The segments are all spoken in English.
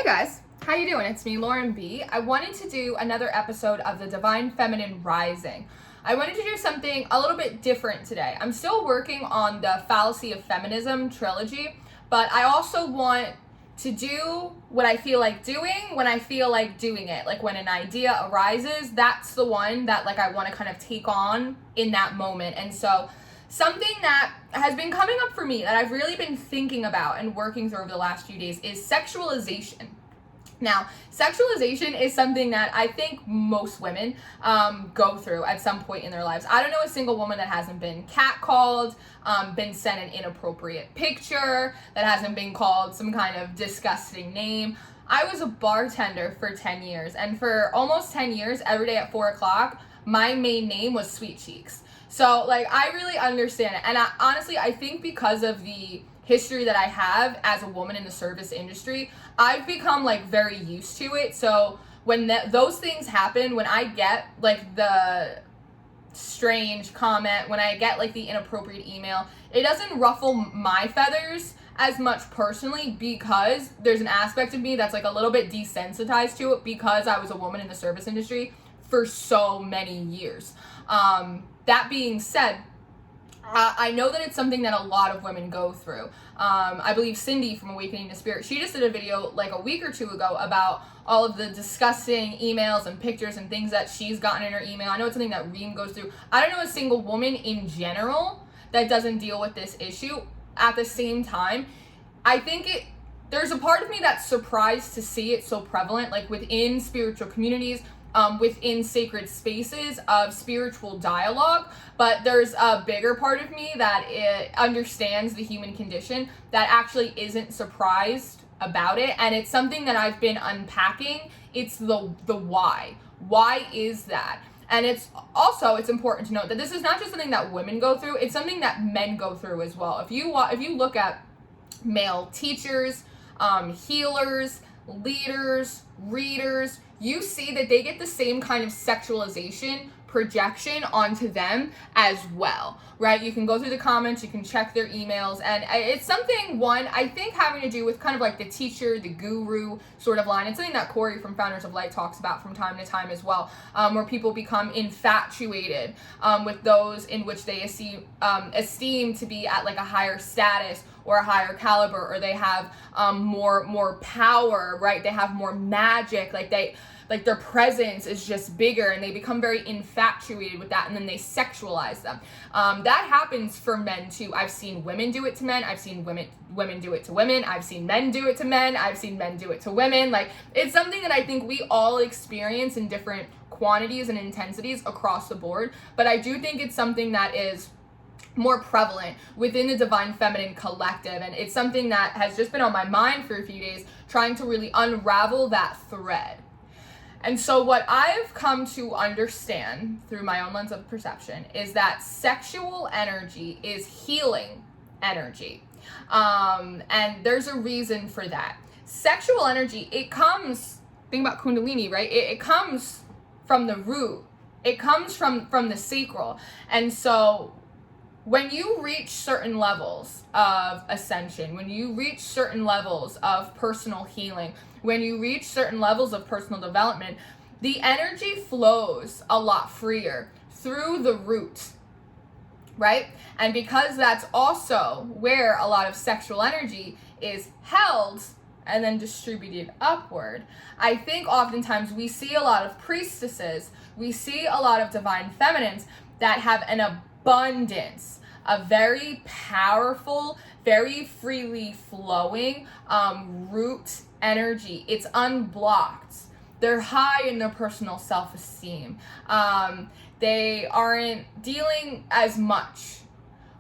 guys, how you doing? It's me, Lauren B. I wanted to do another episode of the Divine Feminine Rising. I wanted to do something a little bit different today. I'm still working on the Fallacy of Feminism trilogy, but I also want to do what I feel like doing when I feel like doing it. Like when an idea arises, that's the one that I want to kind of take on in that moment. And so something that has been coming up for me that I've really been thinking about and working through over the last few days is sexualization. Now, sexualization is something that I think most women go through at some point in their lives. I don't know a single woman that hasn't been catcalled, been sent an inappropriate picture, that hasn't been called some kind of disgusting name. I was a bartender for 10 years, and for almost 10 years, every day at 4 o'clock, my main name was Sweet Cheeks. So, I really understand it. And honestly, I think because of the history that I have as a woman in the service industry, I've become very used to it. So when those things happen, when I get the strange comment, when I get the inappropriate email, it doesn't ruffle my feathers as much personally, because there's an aspect of me that's a little bit desensitized to it because I was a woman in the service industry for so many years. That being said, I know that it's something that a lot of women go through. I believe Cindy from Awakening to Spirit, she just did a video a week or two ago about all of the disgusting emails and pictures and things that she's gotten in her email. I know it's something that Reem goes through. I don't know a single woman in general that doesn't deal with this issue. At the same time, I think there's a part of me that's surprised to see it so prevalent, within spiritual communities, within sacred spaces of spiritual dialogue, but there's a bigger part of me that understands the human condition that actually isn't surprised about it, and it's something that I've been unpacking. It's the why. Why is that? And it's important to note that this is not just something that women go through, it's something that men go through as well. If you look at male teachers, healers, leaders, readers, you see that they get the same kind of sexualization projection onto them as well, right? You can go through the comments, you can check their emails, and it's something, I think, having to do with kind of the teacher, the guru sort of line. It's something that Corey from Founders of Light talks about from time to time as well, where people become infatuated with those in which they esteem to be at a higher status or a higher caliber, or they have more power, right? They have more magic, their presence is just bigger, and they become very infatuated with that, and then they sexualize them. That happens for men too. I've seen women do it to men. I've seen women do it to women. I've seen men do it to men. I've seen men do it to women. It's something that I think we all experience in different quantities and intensities across the board, but I do think it's something that is more prevalent within the Divine Feminine collective, and it's something that has just been on my mind for a few days, trying to really unravel that thread. And so what I've come to understand through my own lens of perception is that sexual energy is healing energy, and there's a reason for that. Sexual energy, it comes, think about Kundalini, right? It comes from the root, it comes from the sacral, and so when you reach certain levels of ascension, when you reach certain levels of personal healing, when you reach certain levels of personal development, the energy flows a lot freer through the root, right? And because that's also where a lot of sexual energy is held and then distributed upward, I think oftentimes we see a lot of priestesses, we see a lot of divine feminines that have an abundance of very powerful, very freely flowing root energy. It's unblocked. They're high in their personal self-esteem. They aren't dealing as much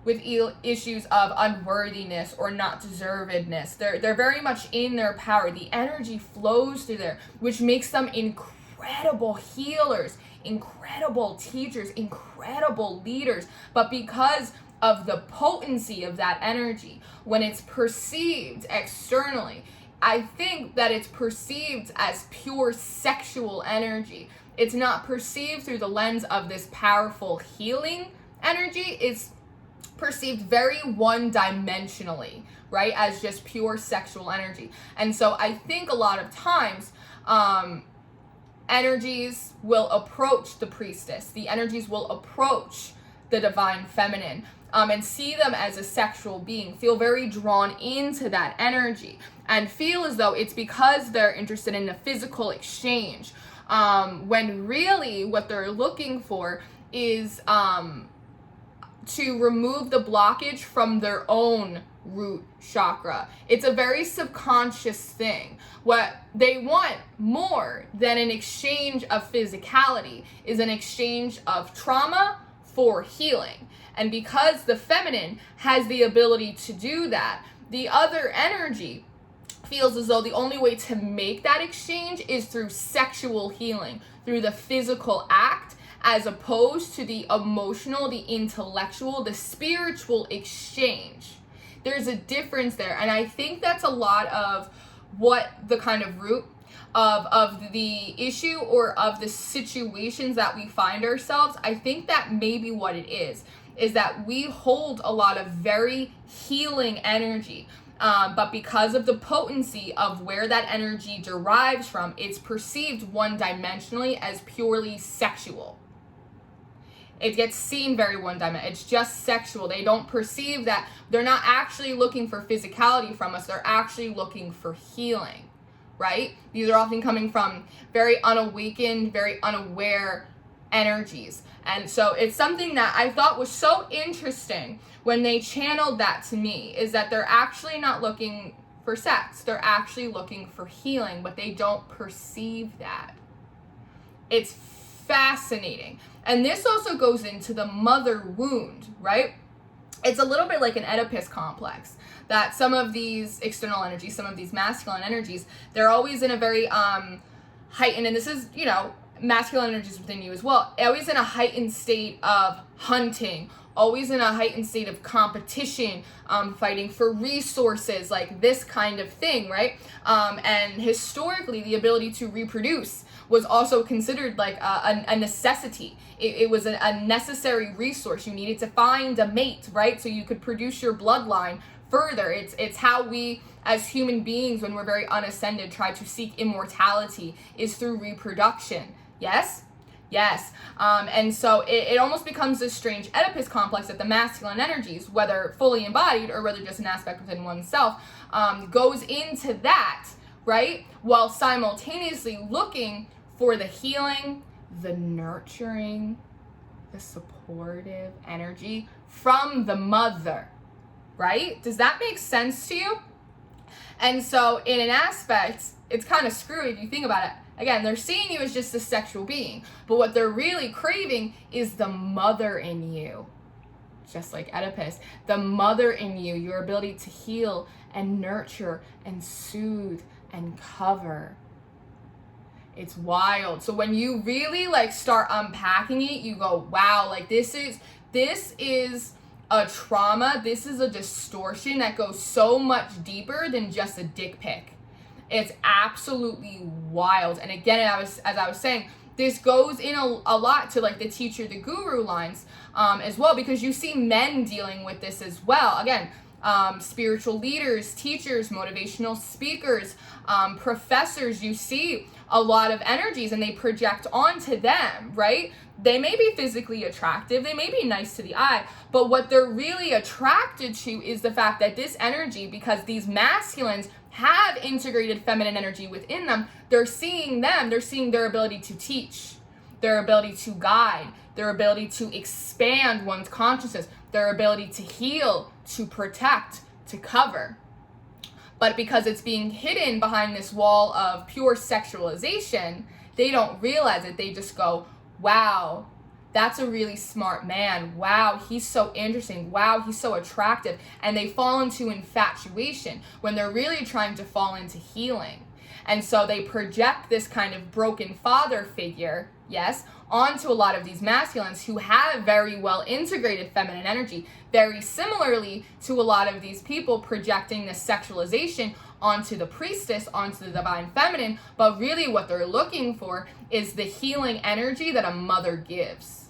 with issues of unworthiness or not deservedness. They're very much in their power. The energy flows through there, which makes them incredible healers, incredible teachers, incredible leaders. But because of the potency of that energy, when it's perceived externally, I think that it's perceived as pure sexual energy. It's not perceived through the lens of this powerful healing energy. It's perceived very one-dimensionally, right, as just pure sexual energy. And so I think a lot of times energies will approach the priestess, the energies will approach the divine feminine, and see them as a sexual being, feel very drawn into that energy, and feel as though it's because they're interested in a physical exchange, when really what they're looking for is to remove the blockage from their own root chakra. It's a very subconscious thing. What they want more than an exchange of physicality is an exchange of trauma for healing. And because the feminine has the ability to do that, the other energy feels as though the only way to make that exchange is through sexual healing, through the physical act, as opposed to the emotional, the intellectual, the spiritual exchange. There's a difference there. And I think that's a lot of what the kind of root of the issue or of the situations that we find ourselves. I think that maybe what it is that we hold a lot of very healing energy. But because of the potency of where that energy derives from, it's perceived one-dimensionally as purely sexual. It gets seen very one-dimensional. It's just sexual. They don't perceive that. They're not actually looking for physicality from us. They're actually looking for healing, right? These are often coming from very unawakened, very unaware energies. And so it's something that I thought was so interesting when they channeled that to me, is that they're actually not looking for sex. They're actually looking for healing, but they don't perceive that. It's fascinating. And this also goes into the mother wound, right? It's a little bit like an Oedipus complex, that some of these external energies, some of these masculine energies, they're always in a very heightened, and this is, you know, masculine energies within you as well, always in a heightened state of hunting, always in a heightened state of competition, fighting for resources, like this kind of thing, right? And historically, the ability to reproduce was also considered like a necessity. It was a necessary resource. You needed to find a mate, right? So you could produce your bloodline further. It's how we, as human beings, when we're very unascended, try to seek immortality, is through reproduction. Yes? Yes. And so it almost becomes this strange Oedipus complex that the masculine energies, whether fully embodied or whether just an aspect within oneself, goes into that, right? While simultaneously looking for the healing, the nurturing, the supportive energy from the mother, right? Does that make sense to you? And so in an aspect, it's kind of screwy if you think about it. Again, they're seeing you as just a sexual being, but what they're really craving is the mother in you. Just like Oedipus, the mother in you, your ability to heal and nurture and soothe and cover. It's wild. So when you really like start unpacking it, you go, wow, like this is a trauma. This is a distortion that goes so much deeper than just a dick pic. It's absolutely wild. And again, as I was saying, this goes in a lot to like the teacher, the guru lines as well, because you see men dealing with this as well. Again, spiritual leaders, teachers, motivational speakers, professors, you see a lot of energies and they project onto them, right? They may be physically attractive, they may be nice to the eye, but what they're really attracted to is the fact that this energy, because these masculines have integrated feminine energy within them, they're seeing their ability to teach, their ability to guide, their ability to expand one's consciousness, their ability to heal, to protect, to cover. But because it's being hidden behind this wall of pure sexualization, they don't realize it. They just go, wow, that's a really smart man. Wow, he's so interesting. Wow, he's so attractive. And they fall into infatuation when they're really trying to fall into healing. And so they project this kind of broken father figure, yes, onto a lot of these masculines who have very well integrated feminine energy, very similarly to a lot of these people projecting this sexualization onto the priestess, onto the divine feminine, but really what they're looking for is the healing energy that a mother gives.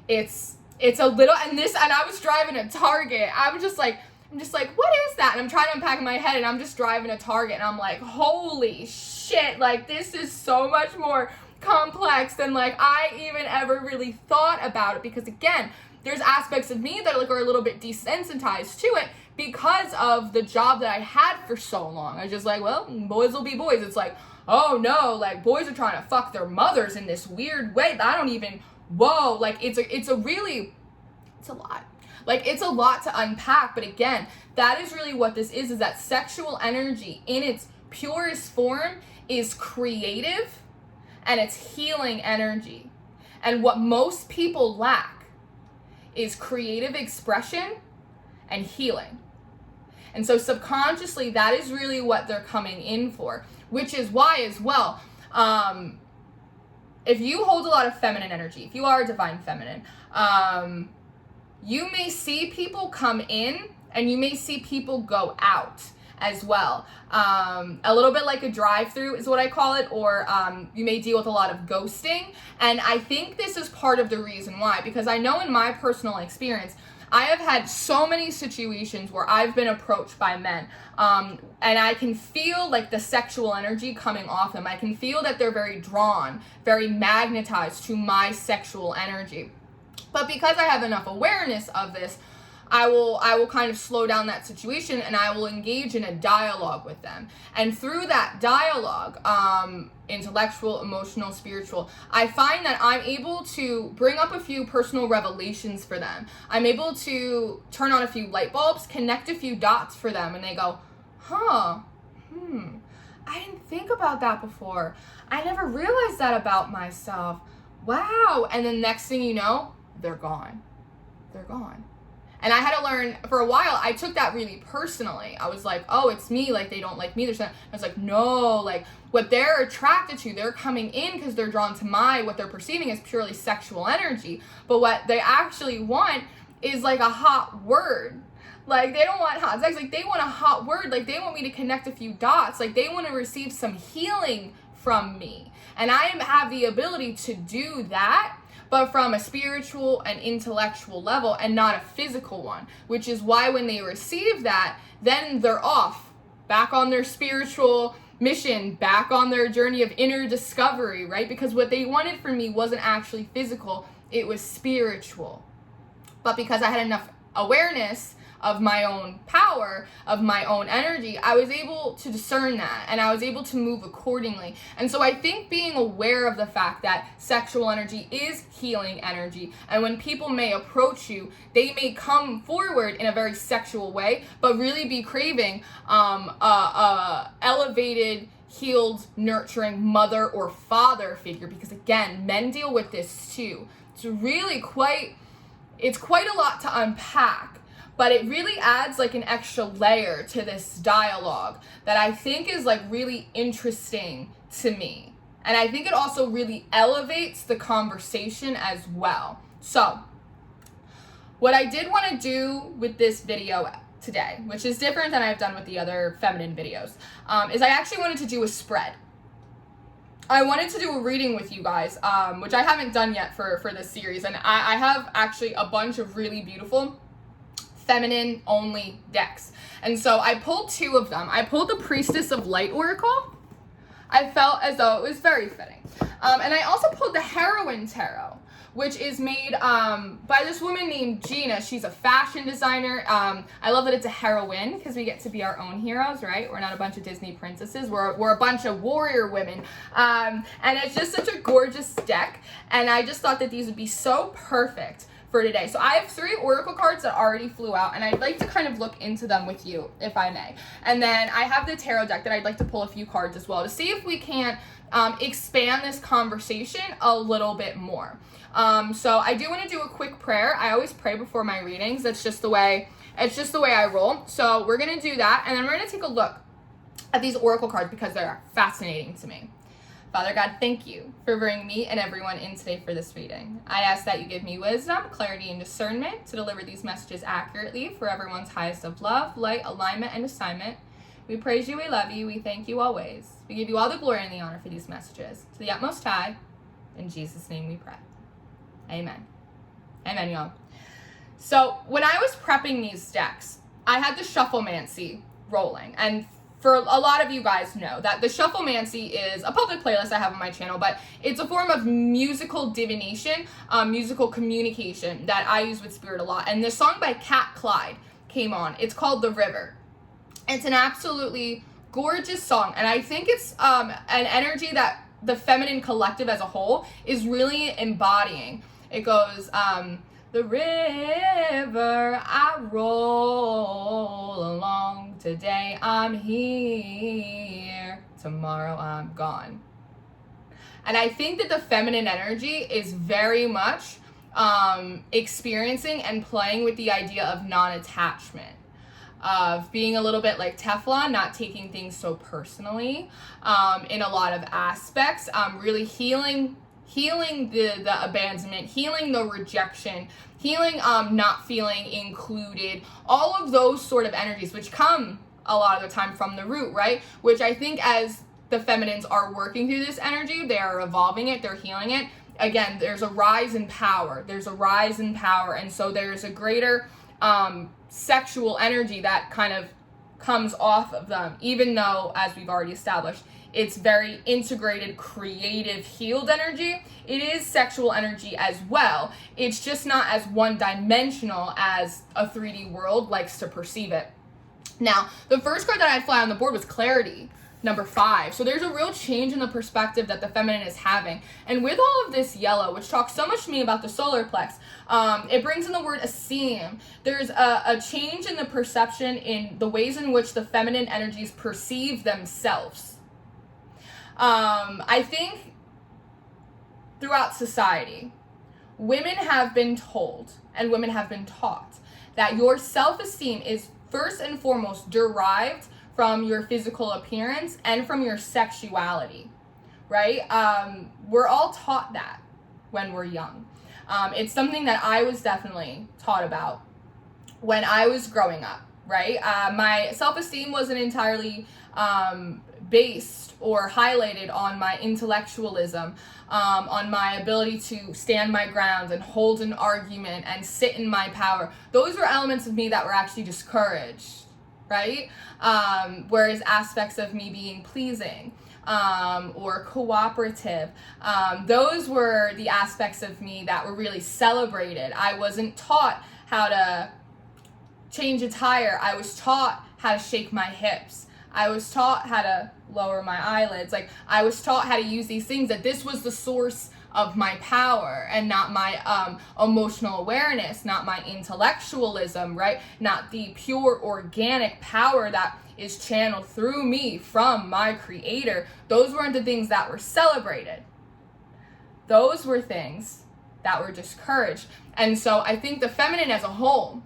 It's it's a little, and I was driving a Target. I'm just like, what is that? And I'm trying to unpack in my head, and I'm just driving a Target, and I'm like, holy shit, like, this is so much more complex than, like, I even ever really thought about it, because, again, there's aspects of me that, like, are a little bit desensitized to it because of the job that I had for so long. I was just like, well, boys will be boys. It's like, oh, no, like, boys are trying to fuck their mothers in this weird way that I don't even, whoa, like, it's a lot. Like, it's a lot to unpack, but again, that is really what this is that sexual energy in its purest form is creative and it's healing energy. And what most people lack is creative expression and healing. And so subconsciously, that is really what they're coming in for, which is why as well, if you hold a lot of feminine energy, if you are a divine feminine, you may see people come in and you may see people go out as well. A little bit like a drive-through is what I call it, or you may deal with a lot of ghosting. And I think this is part of the reason why, because I know in my personal experience, I have had so many situations where I've been approached by men, and I can feel like the sexual energy coming off them. I can feel that they're very drawn, very magnetized to my sexual energy. But because I have enough awareness of this, I will kind of slow down that situation, and I will engage in a dialogue with them. And through that dialogue, intellectual, emotional, spiritual, I find that I'm able to bring up a few personal revelations for them. I'm able to turn on a few light bulbs, connect a few dots for them, and they go, I didn't think about that before. I never realized that about myself. Wow. And then next thing you know, they're gone. They're gone. And I had to learn, for a while, I took that really personally. I was like, oh, it's me, like, they don't like me. I was like, no, like, what they're attracted to, they're coming in because they're drawn to what they're perceiving as purely sexual energy. But what they actually want is, like, a hot word. Like, they don't want hot sex. Like, they want a hot word. Like, they want me to connect a few dots. Like, they want to receive some healing from me. And I have the ability to do that, but from a spiritual and intellectual level and not a physical one, which is why when they receive that, then they're off, back on their spiritual mission, back on their journey of inner discovery, right? Because what they wanted from me wasn't actually physical, it was spiritual. But because I had enough awareness of my own power, of my own energy, I was able to discern that, and I was able to move accordingly. And so I think being aware of the fact that sexual energy is healing energy, and when people may approach you, they may come forward in a very sexual way, but really be craving elevated, healed, nurturing mother or father figure, because again, men deal with this too. It's quite a lot to unpack. But it really adds like an extra layer to this dialogue that I think is like really interesting to me. And I think it also really elevates the conversation as well. So what I did want to do with this video today, which is different than I've done with the other feminine videos, is I actually wanted to do a spread. I wanted to do a reading with you guys, which I haven't done yet for this series. And I have actually a bunch of really beautiful feminine only decks. And so I pulled two of them. I pulled the Priestess of Light Oracle. I felt as though it was very fitting. And I also pulled the Heroine Tarot, which is made by this woman named Gina. She's a fashion designer. I love that it's a heroine because we get to be our own heroes, right? We're not a bunch of Disney princesses. We're a bunch of warrior women. And it's just such a gorgeous deck. And I just thought that these would be so perfect for today. So I have 3 oracle cards that already flew out, and I'd like to kind of look into them with you, if I may. And then I have the tarot deck that I'd like to pull a few cards as well to see if we can't expand this conversation a little bit more. So I do want to do a quick prayer. I always pray before my readings. It's just the way I roll. So we're going to do that, and then we're going to take a look at these oracle cards because they're fascinating to me. Father God, thank you for bringing me and everyone in today for this reading. I ask that you give me wisdom, clarity, and discernment to deliver these messages accurately for everyone's highest of love, light, alignment, and assignment. We praise you, we love you, we thank you always. We give you all the glory and the honor for these messages. To the utmost high, in Jesus' name we pray. Amen. Amen, y'all. So when I was prepping these decks, I had the Shufflemancy rolling. And for a lot of you guys know that the Shufflemancy is a public playlist I have on my channel, but it's a form of musical divination, musical communication that I use with spirit a lot. And this song by Cat Clyde came on. It's called The River. It's an absolutely gorgeous song, and I think it's an energy that the feminine collective as a whole is really embodying. It goes, the river I roll along, today I'm here, tomorrow I'm gone. And I think that the feminine energy is very much experiencing and playing with the idea of non-attachment, of being a little bit like Teflon, not taking things so personally in a lot of aspects, really healing the abandonment, healing the rejection, healing not feeling included, all of those sort of energies, which come a lot of the time from the root, right? Which I think as the feminines are working through this energy, they are evolving it, they're healing it. Again, there's a rise in power. And so there's a greater sexual energy that kind of comes off of them, even though, as we've already established, it's very integrated, creative, healed energy. It is sexual energy as well. It's just not as one-dimensional as a 3D world likes to perceive it. Now, the first card that I had fly on the board was Clarity, number 5. So there's a real change in the perspective that the feminine is having. And with all of this yellow, which talks so much to me about the solar plex, it brings in the word esteem. There's a change in the perception in the ways in which the feminine energies perceive themselves. I think throughout society, women have been told and women have been taught that your self-esteem is first and foremost derived from your physical appearance and from your sexuality, right? We're all taught that when we're young. It's something that I was definitely taught about when I was growing up, right? My self-esteem wasn't entirely based or highlighted on my intellectualism, on my ability to stand my ground and hold an argument and sit in my power. Those were elements of me that were actually discouraged, right? Whereas aspects of me being pleasing or cooperative, those were the aspects of me that were really celebrated. I wasn't taught how to change a tire. I was taught how to shake my hips. I was taught how to lower my eyelids. Like, I was taught how to use these things, that this was the source of my power and not my emotional awareness, not my intellectualism, right? Not the pure organic power that is channeled through me from my creator. Those weren't the things that were celebrated. Those were things that were discouraged. And so I think the feminine as a whole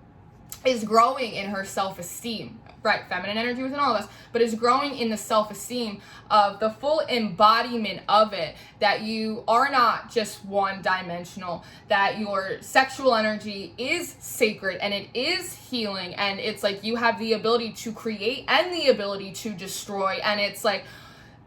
is growing in her self-esteem, right? Feminine energy within all of us, but is growing in the self-esteem of the full embodiment of it, that you are not just one-dimensional, that your sexual energy is sacred and it is healing, and it's like you have the ability to create and the ability to destroy, and it's like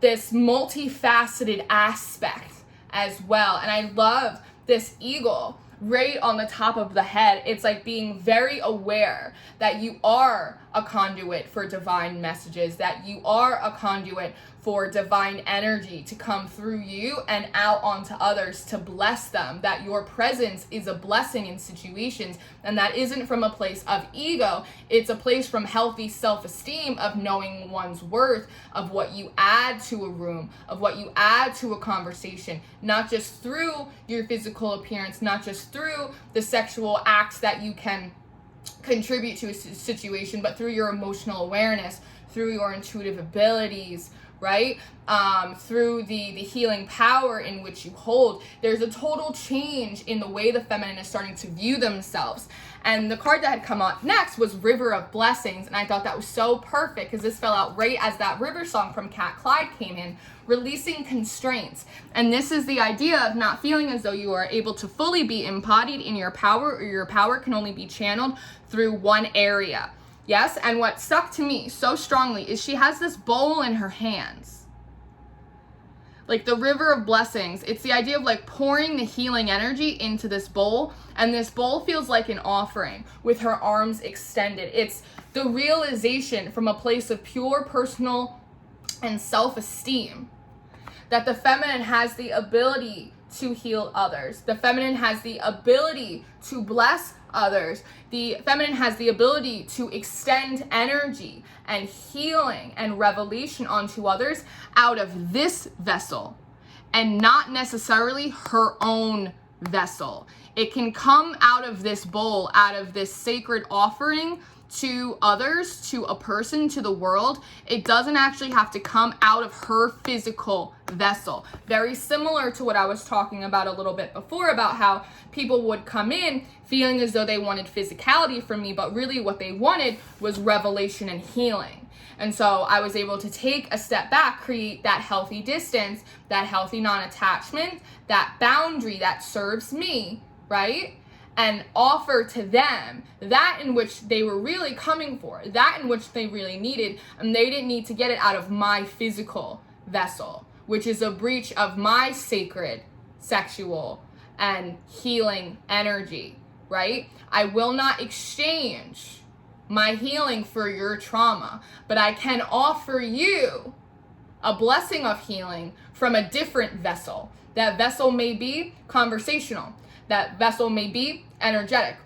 this multifaceted aspect as well. And I love this eagle right on the top of the head. It's like being very aware that you are a conduit for divine messages, that you are a conduit for divine energy to come through you and out onto others to bless them, that your presence is a blessing in situations, and that isn't from a place of ego. It's a place from healthy self-esteem, of knowing one's worth, of what you add to a room, of what you add to a conversation, not just through your physical appearance, not just through the sexual acts that you can contribute to a situation, but through your emotional awareness, through your intuitive abilities, right? Through the healing power in which you hold. There's a total change in the way the feminine is starting to view themselves. And the card that had come up next was River of Blessings, and I thought that was so perfect because this fell out right as that river song from Cat Clyde came in, releasing constraints. And this is the idea of not feeling as though you are able to fully be embodied in your power, or your power can only be channeled through one area. Yes, and what stuck to me so strongly is she has this bowl in her hands. like the river of blessings. It's the idea of like pouring the healing energy into this bowl, and this bowl feels like an offering with her arms extended. It's the realization from a place of pure personal and self-esteem that the feminine has the ability to heal others. The feminine has the ability to bless others. The feminine has the ability to extend energy and healing and revelation onto others out of this vessel and not necessarily her own vessel. It can come out of this bowl, out of this sacred offering to others, to a person, to the world. It doesn't actually have to come out of her physical vessel. Very similar to what I was talking about a little bit before, about how people would come in feeling as though they wanted physicality from me, but really what they wanted was revelation and healing. And so I was able to take a step back, create that healthy distance, that healthy non-attachment, that boundary that serves me, right? And offer to them that in which they were really coming for, that in which they really needed, and they didn't need to get it out of my physical vessel, which is a breach of my sacred, sexual, and healing energy, right? I will not exchange my healing for your trauma, but I can offer you a blessing of healing from a different vessel. That vessel may be conversational. That vessel may be energetic.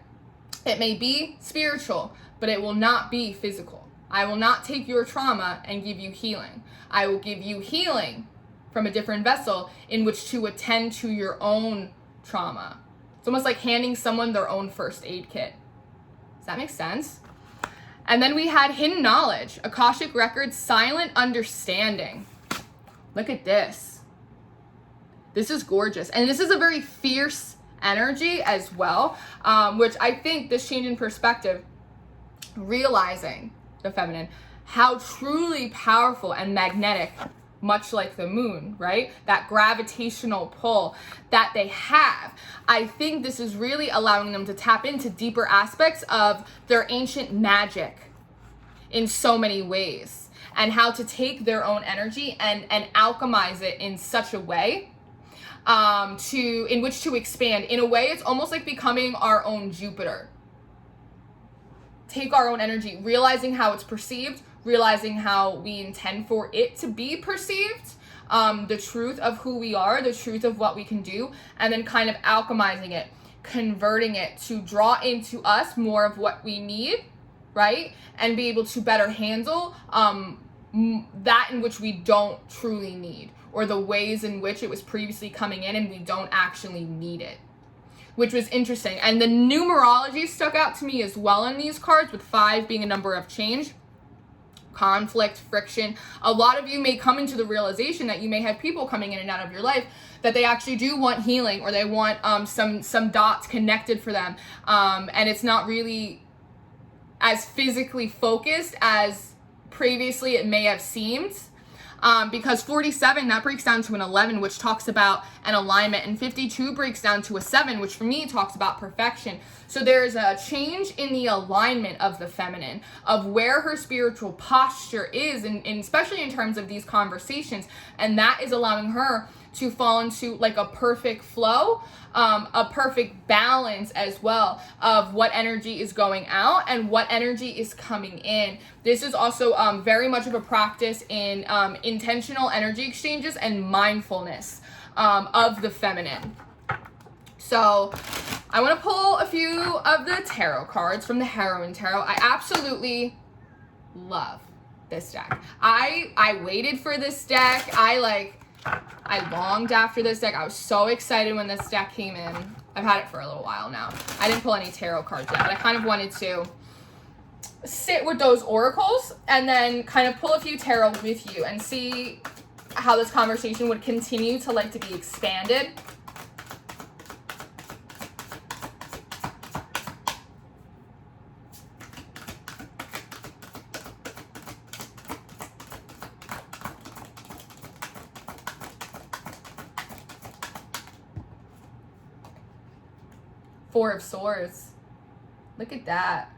It may be spiritual, but it will not be physical. I will not take your trauma and give you healing. I will give you healing from a different vessel in which to attend to your own trauma. It's almost like handing someone their own first aid kit. Does that make sense? And then we had hidden knowledge, Akashic records, silent understanding. Look at this. This is gorgeous. And this is a very fierce energy as well, which I think this change in perspective, realizing the feminine, how truly powerful and magnetic, much like the moon, right? That gravitational pull that they have. I think this is really allowing them to tap into deeper aspects of their ancient magic in so many ways, and how to take their own energy and alchemize it in such a way in which to expand. In a way, it's almost like becoming our own Jupiter. Take our own energy, realizing how it's perceived, realizing how we intend for it to be perceived, the truth of who we are, the truth of what we can do, and then kind of alchemizing it, converting it to draw into us more of what we need, right? And be able to better handle that in which we don't truly need, or the ways in which it was previously coming in and we don't actually need it, which was interesting. And the numerology stuck out to me as well in these cards, with 5 being a number of change, conflict, friction. A lot of you may come into the realization that you may have people coming in and out of your life that they actually do want healing, or they want some dots connected for them, and it's not really as physically focused as previously it may have seemed. Because 47, that breaks down to an 11, which talks about an alignment, and 52 breaks down to a 7, which for me talks about perfection. So there's a change in the alignment of the feminine, of where her spiritual posture is, and especially in terms of these conversations, and that is allowing her to fall into like a perfect flow, a perfect balance as well of what energy is going out and what energy is coming in. This is also very much of a practice in intentional energy exchanges and mindfulness of the feminine. So I want to pull a few of the tarot cards from the Heroine Tarot. I absolutely love this deck. I waited for this deck. I longed after this deck. I was so excited when this deck came in. I've had it for a little while now. I didn't pull any tarot cards yet, but I kind of wanted to sit with those oracles and then kind of pull a few tarot with you and see how this conversation would continue to be expanded. Four of Swords. Look at that.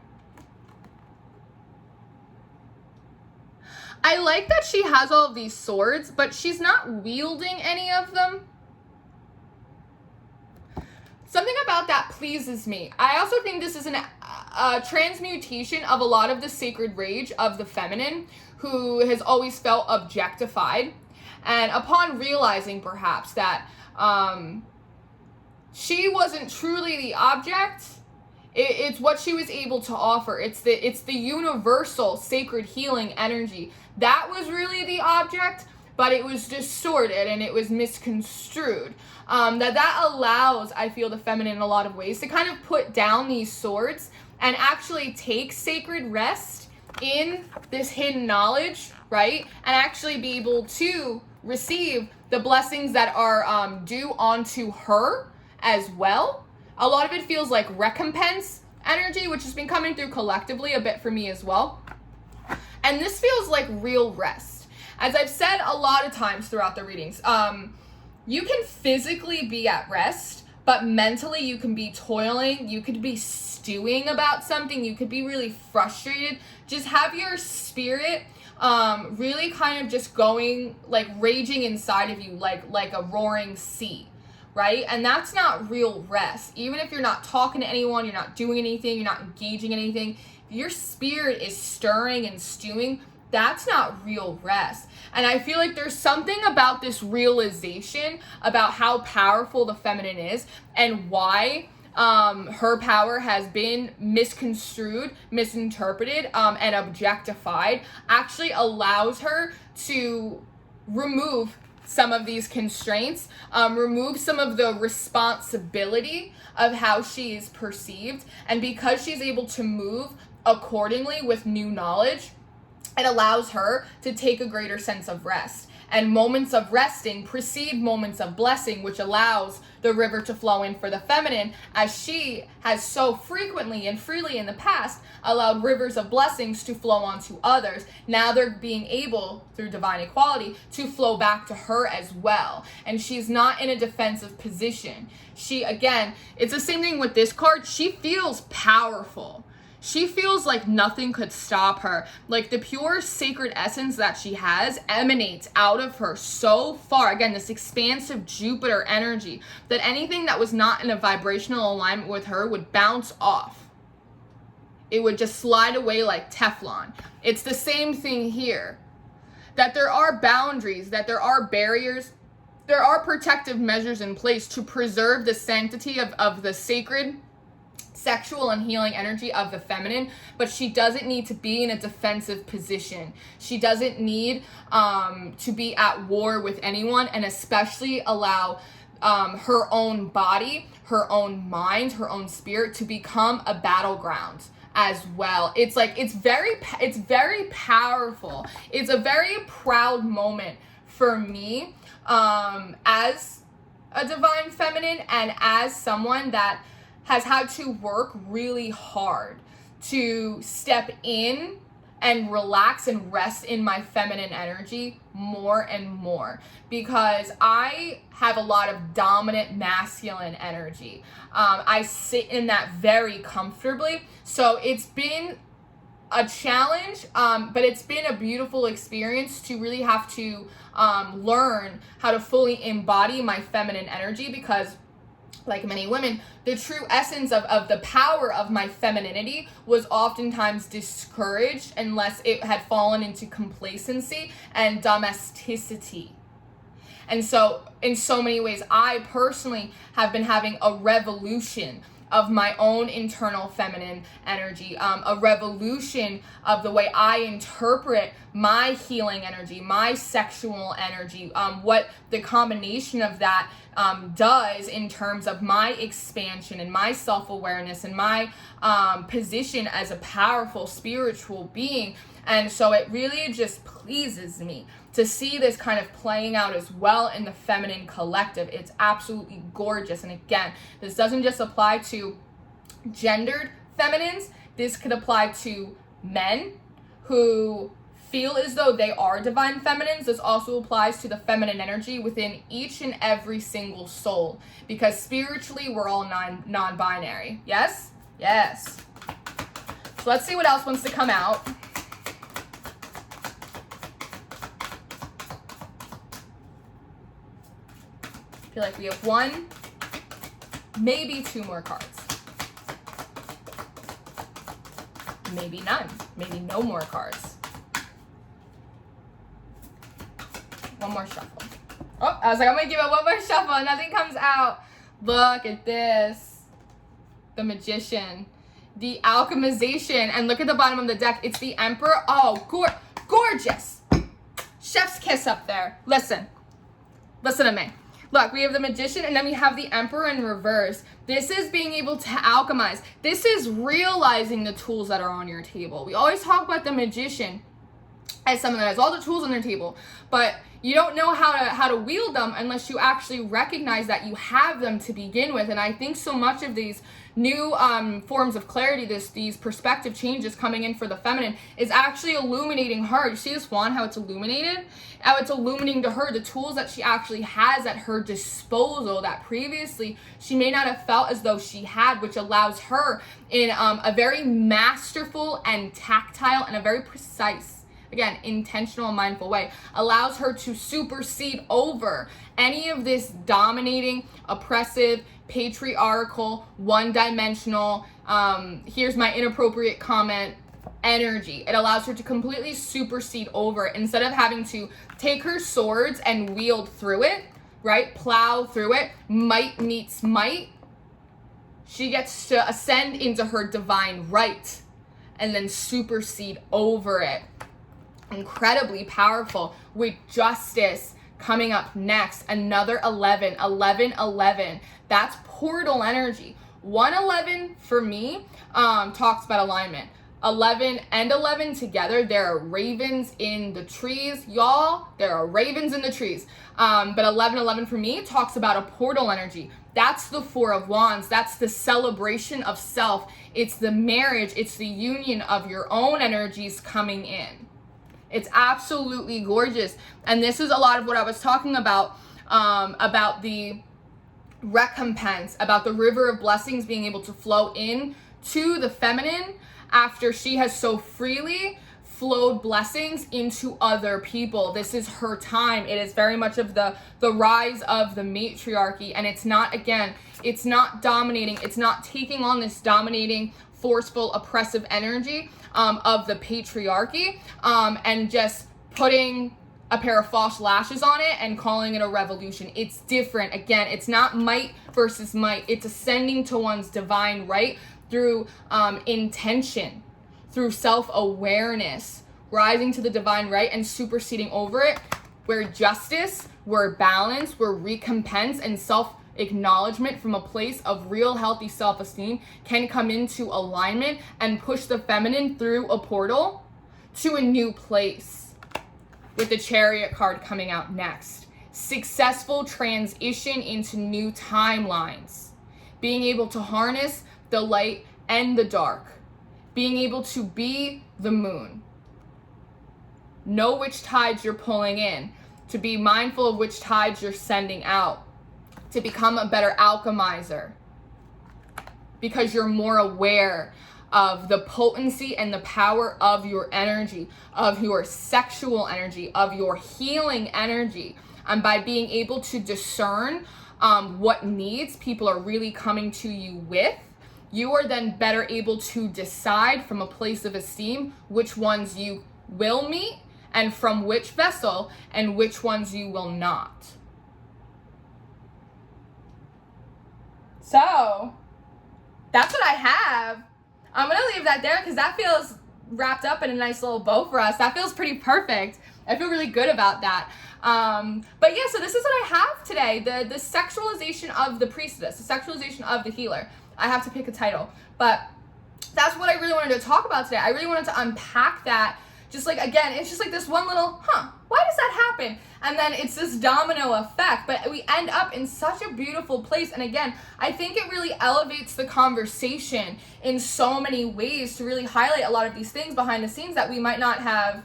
I I like that she has all of these swords, but she's not wielding any of them. Something about that pleases me. I also think this is a transmutation of a lot of the sacred rage of the feminine, who has always felt objectified. And upon realizing perhaps that she wasn't truly the object, it's what she was able to offer. It's the universal sacred healing energy. That was really the object, but it was distorted and it was misconstrued. That allows, I feel, the feminine in a lot of ways to kind of put down these swords and actually take sacred rest in this hidden knowledge, right? And actually be able to receive the blessings that are due onto her as well. A lot of it feels like recompense energy, which has been coming through collectively a bit for me as well. And this feels like real rest. As I've said a lot of times throughout the readings, you can physically be at rest, but mentally you can be toiling, you could be stewing about something, you could be really frustrated. Just have your spirit really kind of just going, like raging inside of you, like a roaring sea. Right? And that's not real rest. Even if you're not talking to anyone, you're not doing anything, you're not engaging in anything, if your spirit is stirring and stewing, that's not real rest. And I feel like there's something about this realization about how powerful the feminine is and why her power has been misconstrued, misinterpreted, and objectified, actually allows her to remove some of these constraints, remove some of the responsibility of how she is perceived. And because she's able to move accordingly with new knowledge, it allows her to take a greater sense of rest. And moments of resting precede moments of blessing, which allows the river to flow in for the feminine, as she has so frequently and freely in the past allowed rivers of blessings to flow onto others. Now they're being able, through divine equality, to flow back to her as well. And she's not in a defensive position. She, again, it's the same thing with this card. She feels powerful. She feels like nothing could stop her. Like the pure sacred essence that she has emanates out of her so far. Again, this expansive Jupiter energy, that anything that was not in a vibrational alignment with her would bounce off. It would just slide away like Teflon. It's the same thing here. That there are boundaries, that there are barriers, there are protective measures in place to preserve the sanctity of the sacred sexual and healing energy of the feminine, but she doesn't need to be in a defensive position. She doesn't need to be at war with anyone, and especially allow her own body, her own mind, her own spirit to become a battleground as well. It's like, it's very powerful. It's a very proud moment for me as a divine feminine and as someone that has had to work really hard to step in and relax and rest in my feminine energy more and more, because I have a lot of dominant masculine energy. I sit in that very comfortably. So it's been a challenge, but it's been a beautiful experience to really have to learn how to fully embody my feminine energy, because like many women, the true essence of the power of my femininity was oftentimes discouraged unless it had fallen into complacency and domesticity. And so in so many ways, I personally have been having a revolution of my own internal feminine energy, a revolution of the way I interpret my healing energy, my sexual energy, what the combination of that does in terms of my expansion and my self-awareness and my position as a powerful spiritual being. And so it really just pleases me to see this kind of playing out as well in the feminine collective. It's absolutely gorgeous. And again, this doesn't just apply to gendered feminines. This could apply to men who feel as though they are divine feminines. This also applies to the feminine energy within each and every single soul, because spiritually we're all non-binary. Yes? Yes. So let's see what else wants to come out. feel like we have one, maybe two more cards. Maybe none. Maybe no more cards. One more shuffle. Oh, I was like, I'm going to give it one more shuffle. Nothing comes out. Look at this. The Magician. The Alchemization. And look at the bottom of the deck. It's the Emperor. Oh, gorgeous. Chef's kiss up there. Listen to me. Look, we have the Magician, and then we have the Emperor in reverse. This is being able to alchemize. This is realizing the tools that are on your table. We always talk about the Magician as someone that has all the tools on their table, but you don't know how to wield them unless you actually recognize that you have them to begin with. And I think so much of these new forms of clarity, these perspective changes coming in for the feminine, is actually illuminating her. You see this wand, how it's illuminated? How it's illuminating to her the tools that she actually has at her disposal that previously she may not have felt as though she had, which allows her in a very masterful and tactile and a very precise, again, intentional and mindful way, allows her to supersede over any of this dominating, oppressive, patriarchal, one-dimensional, here's my inappropriate comment, energy. It allows her to completely supersede over it. Instead of having to take her swords and wield through it, right? Plow through it, might meets might. She gets to ascend into her divine right and then supersede over it. Incredibly powerful, with Justice coming up next. Another 11, 11, 11. That's portal energy. 111 for me talks about alignment. 11 and 11 together, there are ravens in the trees. Y'all, there are ravens in the trees. But 11, 11 for me talks about a portal energy. That's the Four of Wands. That's the celebration of self. It's the marriage. It's the union of your own energies coming in. It's absolutely gorgeous. And this is a lot of what I was talking about the recompense, about the river of blessings being able to flow in to the feminine after she has so freely flowed blessings into other people. This is her time. It is very much of the rise of the matriarchy. And it's not, again, it's not dominating. It's not taking on this dominating, forceful, oppressive energy of the patriarchy and just putting a pair of false lashes on it and calling it a revolution. It's different. Again, it's not might versus might. It's ascending to one's divine right through intention, through self-awareness, rising to the divine right and superseding over it, where justice, where balance, where recompense and self-acknowledgement from a place of real healthy self-esteem can come into alignment and push the feminine through a portal to a new place. With the Chariot card coming out next. Successful transition into new timelines. Being able to harness the light and the dark. Being able to be the moon. Know which tides you're pulling in. To be mindful of which tides you're sending out. To become a better alchemizer. Because you're more aware of the potency and the power of your energy, of your sexual energy, of your healing energy. And by being able to discern what needs people are really coming to you with, you are then better able to decide from a place of esteem which ones you will meet and from which vessel and which ones you will not. So that's what I have. I'm going to leave that there because that feels wrapped up in a nice little bow for us. That feels pretty perfect. I feel really good about that. But yeah, so this is what I have today. The sexualization of the priestess, the sexualization of the healer. I have to pick a title. But that's what I really wanted to talk about today. I really wanted to unpack that. Just like, again, it's just like this one little, why does that happen? And then it's this domino effect, but we end up in such a beautiful place. And again, I think it really elevates the conversation in so many ways to really highlight a lot of these things behind the scenes that we might not have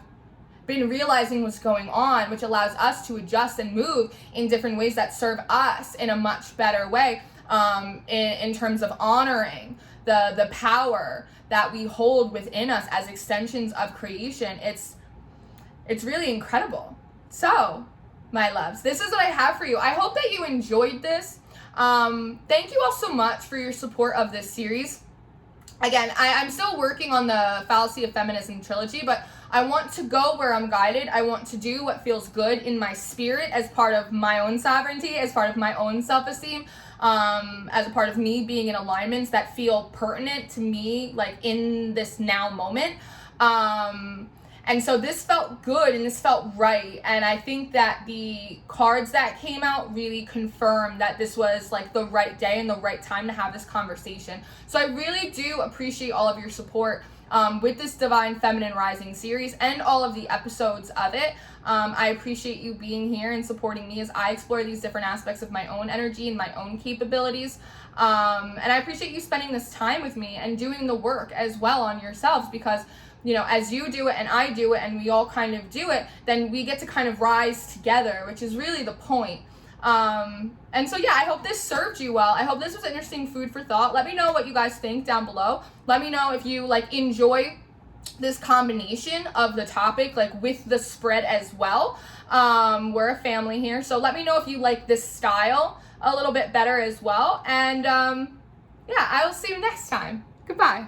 been realizing what's going on, which allows us to adjust and move in different ways that serve us in a much better way in terms of honoring the power that we hold within us as extensions of creation. It's really incredible. So my loves. This is what I have for you. I hope that you enjoyed this. Thank you all so much for your support of this series. Again, I'm still working on the Fallacy of Feminism trilogy, but I want to go where I'm guided. I want to do what feels good in my spirit as part of my own sovereignty, as part of my own self-esteem, as a part of me being in alignments that feel pertinent to me, like in this now moment. And so this felt good and this felt right. And I think that the cards that came out really confirmed that this was like the right day and the right time to have this conversation. So I really do appreciate all of your support with this Divine Feminine Rising series and all of the episodes of it. I appreciate you being here and supporting me as I explore these different aspects of my own energy and my own capabilities. And I appreciate you spending this time with me and doing the work as well on yourselves, because you know, as you do it and I do it and we all kind of do it, then we get to kind of rise together, which is really the point. And so yeah, I hope this served you well. I hope this was interesting food for thought. Let me know what you guys think down below. Let me know if you like enjoy this combination of the topic, like with the spread as well. We're a family here, so let me know if you like this style a little bit better as well. And yeah, I will see you next time. Goodbye.